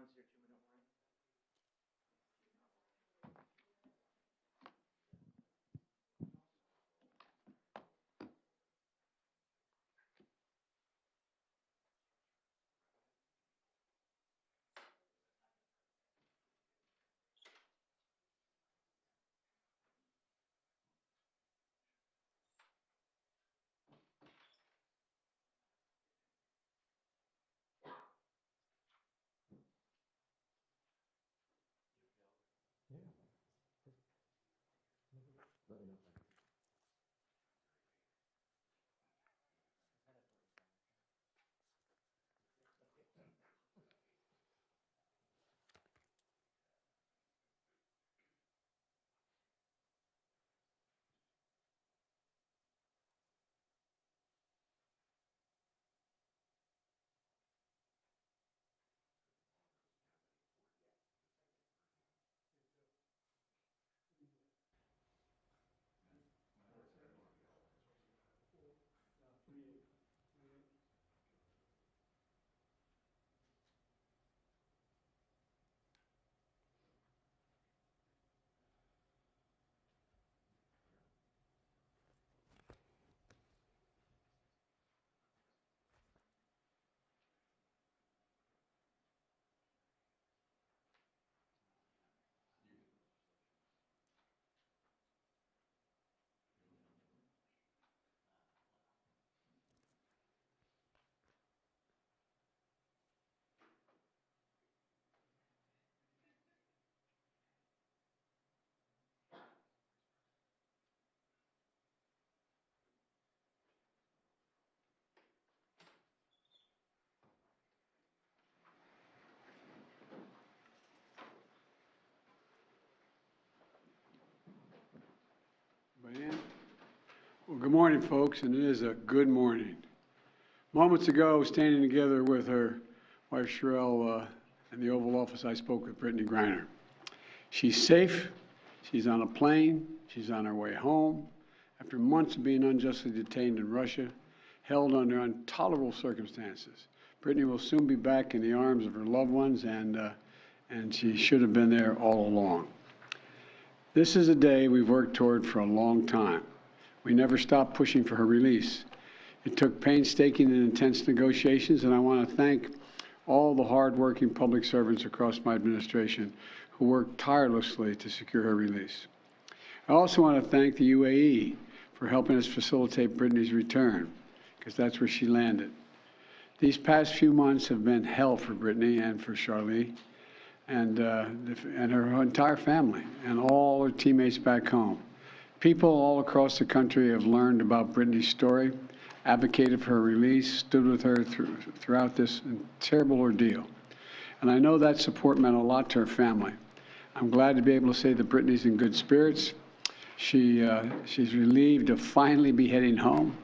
announce your 2-minute warning? Well, good morning, folks, and it is a good morning. Moments ago, standing together with her wife Sherelle in the Oval Office, I spoke with Brittney Griner. She's safe. She's on a plane. She's on her way home. After months of being unjustly detained in Russia, held under intolerable circumstances, Brittney will soon be back in the arms of her loved ones, and she should have been there all along. This is a day we've worked toward for a long time. We never stopped pushing for her release. It took painstaking and intense negotiations, and I want to thank all the hard-working public servants across my administration who worked tirelessly to secure her release. I also want to thank the UAE for helping us facilitate Brittney's return, because that's where she landed. These past few months have been hell for Brittney and for Charlie and her entire family and all her teammates back home. People all across the country have learned about Brittney's story, advocated for her release, stood with her throughout this terrible ordeal. And I know that support meant a lot to her family. I'm glad to be able to say that Brittney's in good spirits. She's relieved to finally be heading home.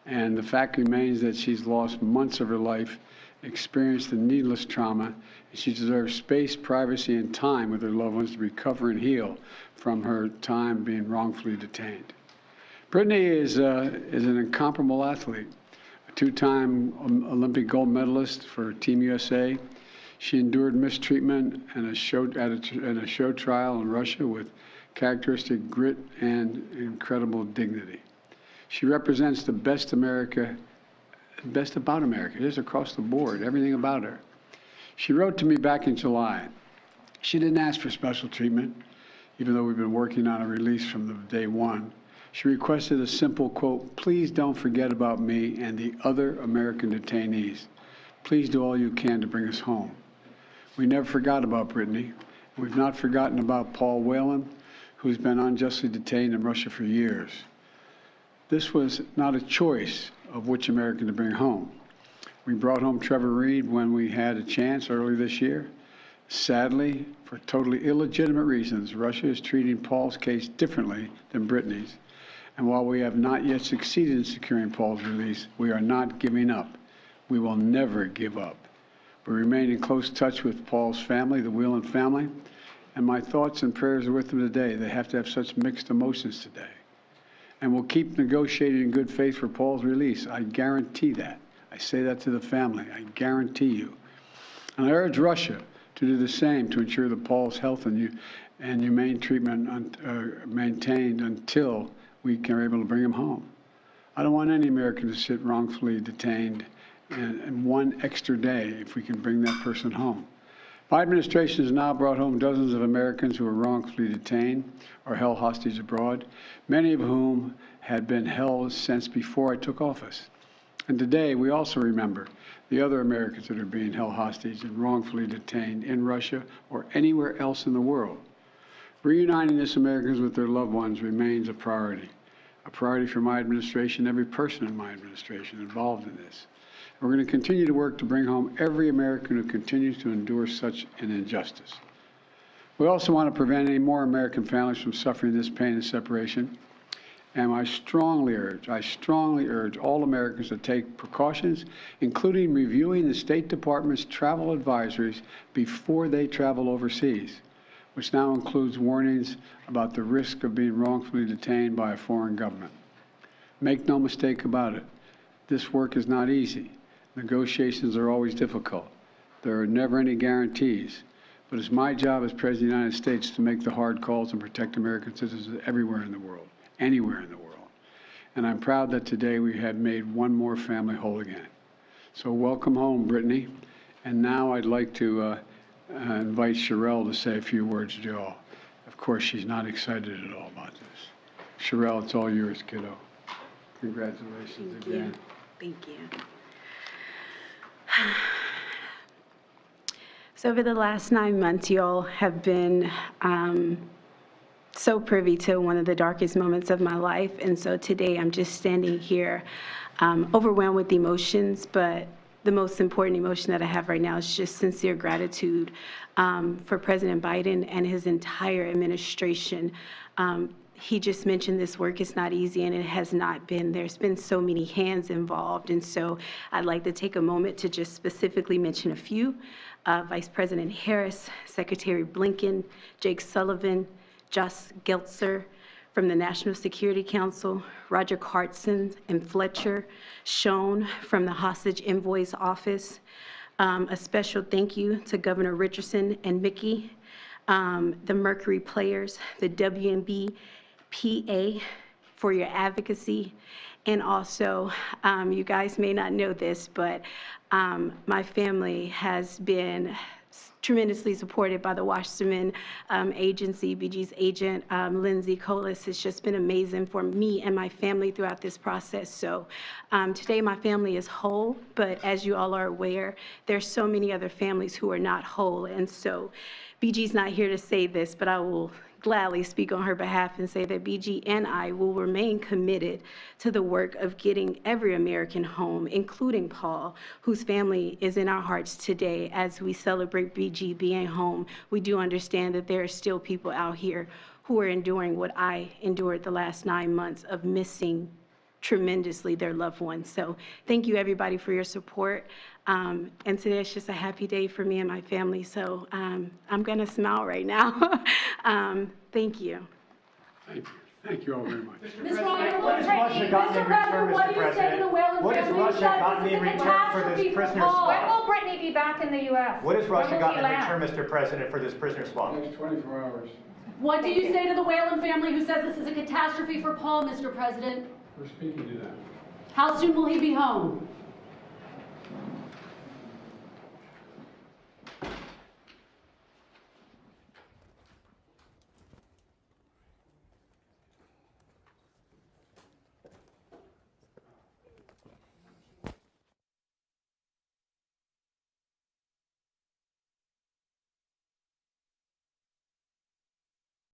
And the fact remains that she's lost months of her life, experienced a needless trauma, and she deserves space, privacy, and time with her loved ones to recover and heal from her time being wrongfully detained. Brittney is an incomparable athlete, a two-time Olympic gold medalist for Team USA. She endured mistreatment and a show trial in Russia with characteristic grit and incredible dignity. She represents the best about America, just across the board, everything about her. She wrote to me back in July. She didn't ask for special treatment, even though we've been working on a release from the day one. She requested a simple quote, "Please don't forget about me and the other American detainees. Please do all you can to bring us home." We never forgot about Brittney. We've not forgotten about Paul Whelan, who's been unjustly detained in Russia for years. This was not a choice of which American to bring home. We brought home Trevor Reed when we had a chance early this year. Sadly, for totally illegitimate reasons, Russia is treating Paul's case differently than Brittney's. And while we have not yet succeeded in securing Paul's release, we are not giving up. We will never give up. We remain in close touch with Paul's family, the Whelan family, and my thoughts and prayers are with them today. They have to have such mixed emotions today. And we'll keep negotiating in good faith for Paul's release. I guarantee that. I say that to the family. I guarantee you. And I urge Russia to to do the same to ensure that Paul's health and humane treatment maintained until we are able to bring him home. I don't want any American to sit wrongfully detained and one extra day if we can bring that person home. My administration has now brought home dozens of Americans who were wrongfully detained or held hostage abroad, many of whom had been held since before I took office. And today, we also remember the other Americans that are being held hostage and wrongfully detained in Russia or anywhere else in the world. Reuniting these Americans with their loved ones remains a priority for my administration, every person in my administration involved in this. We're going to continue to work to bring home every American who continues to endure such an injustice. We also want to prevent any more American families from suffering this pain and separation. And I strongly urge all Americans to take precautions, including reviewing the State Department's travel advisories before they travel overseas, which now includes warnings about the risk of being wrongfully detained by a foreign government. Make no mistake about it, this work is not easy. Negotiations are always difficult. There are never any guarantees, but it's my job as President of the United States to make the hard calls and protect American citizens everywhere in the world, anywhere in the world. And I'm proud that today we have made one more family whole again. So welcome home, Brittney. And now I'd like to invite Sherelle to say a few words to you all. Of course, she's not excited at all about this. Sherelle, it's all yours, kiddo. Congratulations again. Thank you. So over the last 9 months, you all have been so privy to one of the darkest moments of my life. And so today I'm just standing here overwhelmed with emotions, but the most important emotion that I have right now is just sincere gratitude for President Biden and his entire administration. He just mentioned this work is not easy, and it has not been. There's been so many hands involved, and so I'd like to take a moment to just specifically mention a few. Vice President Harris, Secretary Blinken, Jake Sullivan, Josh Geltzer from the National Security Council, Roger Cartson and Fletcher Schoen from the Hostage Envoy's Office. A special thank you to Governor Richardson and Mickey, the Mercury players, the WNBA for your advocacy. And also, you guys may not know this, but my family has been tremendously supported by the Wasserman Agency. BG's agent, Lindsay Colas, has just been amazing for me and my family throughout this process. So today my family is whole, but as you all are aware, there's so many other families who are not whole. And so BG's not here to say this, but I will gladly speak on her behalf and say that BG and I will remain committed to the work of getting every American home, including Paul, whose family is in our hearts today. As we celebrate BG being home, we do understand that there are still people out here who are enduring what I endured the last 9 months of missing tremendously their loved ones. So thank you everybody for your support. And today is just a happy day for me and my family. So I'm gonna smile right now. Thank you. Thank you. Thank you all very much. Ms. Griner, what has Russia gotten in return, Mr. President? What has Russia gotten in return for this prisoner swap? When will Brittney be back in the U.S.? What has Russia gotten in return, Mr. President, for this prisoner swap? Next 24 hours. What do you say to the Whalen family who says this is a catastrophe for Paul, Mr. President? We're speaking to them. How soon will he be home?